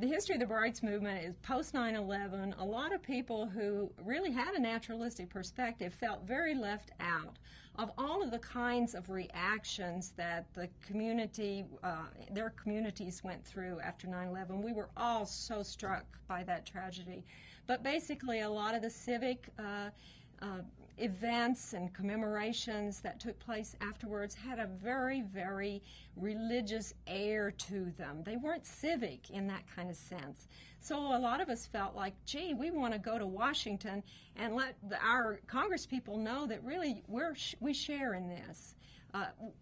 the history of the Brights movement is post 9/11. A lot of people who really had a naturalistic perspective felt very left out of all of the kinds of reactions that the community, their communities went through after 9/11. We were all so struck by that tragedy. But basically, a lot of the civic events and commemorations that took place afterwards had a very, very religious air to them. They weren't civic in that kind of sense. So a lot of us felt like, gee, we want to go to Washington and let our Congress people know that really we share in this.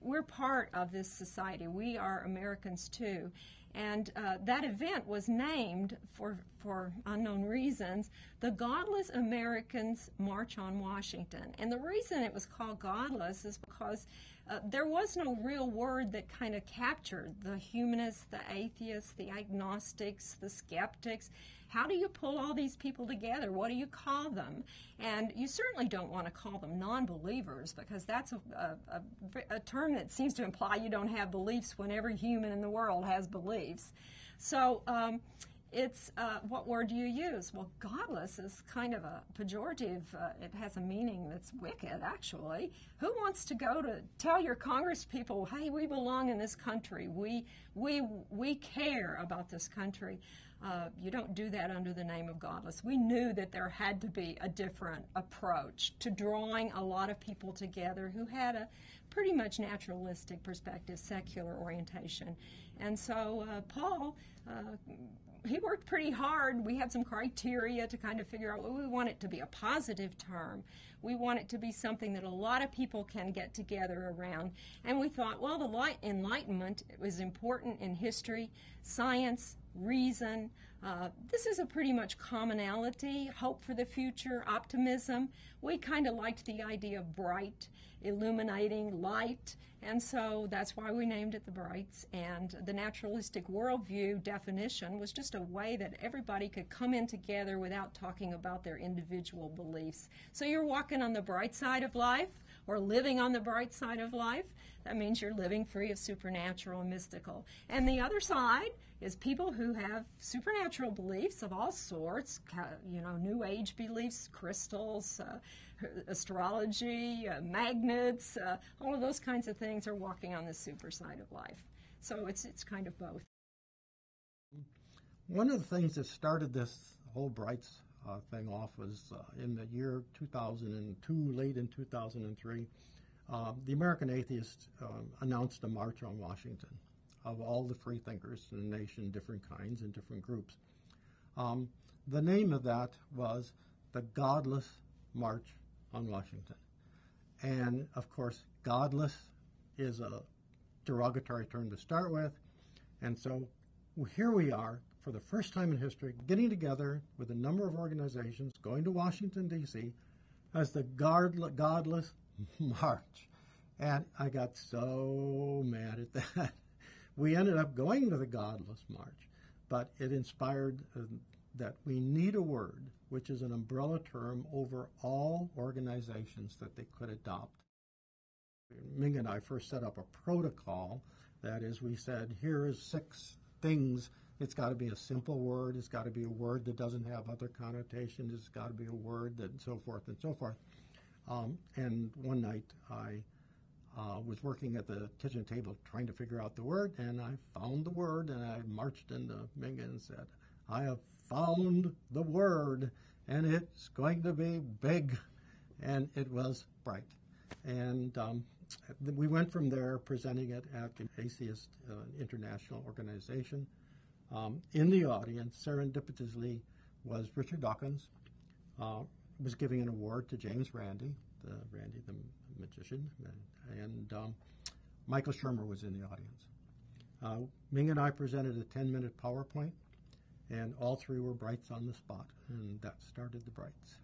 We're part of this society. We are Americans too. And that event was named, for unknown reasons, the Godless Americans March on Washington. And the reason it was called godless is because there was no real word that kind of captured the humanists, the atheists, the agnostics, the skeptics. How do you pull all these people together? What do you call them? And you certainly don't want to call them non-believers, because that's a term that seems to imply you don't have beliefs when every human in the world has beliefs. So it's what word do you use? Well, godless is kind of a pejorative. It has a meaning that's wicked, actually. Who wants to go to tell your Congress people, hey, we belong in this country. We care about this country. You don't do that under the name of godless. We knew that there had to be a different approach to drawing a lot of people together who had a pretty much naturalistic perspective, secular orientation. And so Paul, he worked pretty hard. We had some criteria to kind of figure out, well, we want it to be a positive term. We want it to be something that a lot of people can get together around. And we thought, well, the Enlightenment was important in history, science, reason. This is a pretty much commonality, hope for the future, optimism. We kind of liked the idea of bright, illuminating, light, and so that's why we named it the Brights. And the naturalistic worldview definition was just a way that everybody could come in together without talking about their individual beliefs. So you're walking on the bright side of life, or living on the bright side of life. That means you're living free of supernatural and mystical. And the other side is people who have supernatural beliefs of all sorts, New Age beliefs, crystals, astrology, magnets, all of those kinds of things are walking on the super side of life. So it's kind of both. One of the things that started this whole Brights thing off was in the year 2002, late in 2003, the American Atheists announced a march on Washington of all the free thinkers in the nation, different kinds and different groups. The name of that was the Godless March on Washington. And, of course, godless is a derogatory term to start with. And so here we are, for the first time in history, getting together with a number of organizations, going to Washington, D.C., as the Godless March. And I got so mad at that. We ended up going to the Godless March, but it inspired that we need a word, which is an umbrella term over all organizations that they could adopt. Mynga and I first set up a protocol. That is, we said, here is 6 things. It's got to be a simple word. It's got to be a word that doesn't have other connotations. It's got to be a word that so forth and so forth. And one night I was working at the kitchen table trying to figure out the word, and I found the word, and I marched into Mynga and said, I have found the word, and it's going to be big. And it was bright. And we went from there, presenting it at the Atheist International Organization. In the audience, serendipitously, was Richard Dawkins, was giving an award to James Randi, the magician, and Michael Shermer was in the audience. Ming and I presented a 10-minute PowerPoint, and all 3 were Brights on the spot, and that started the Brights.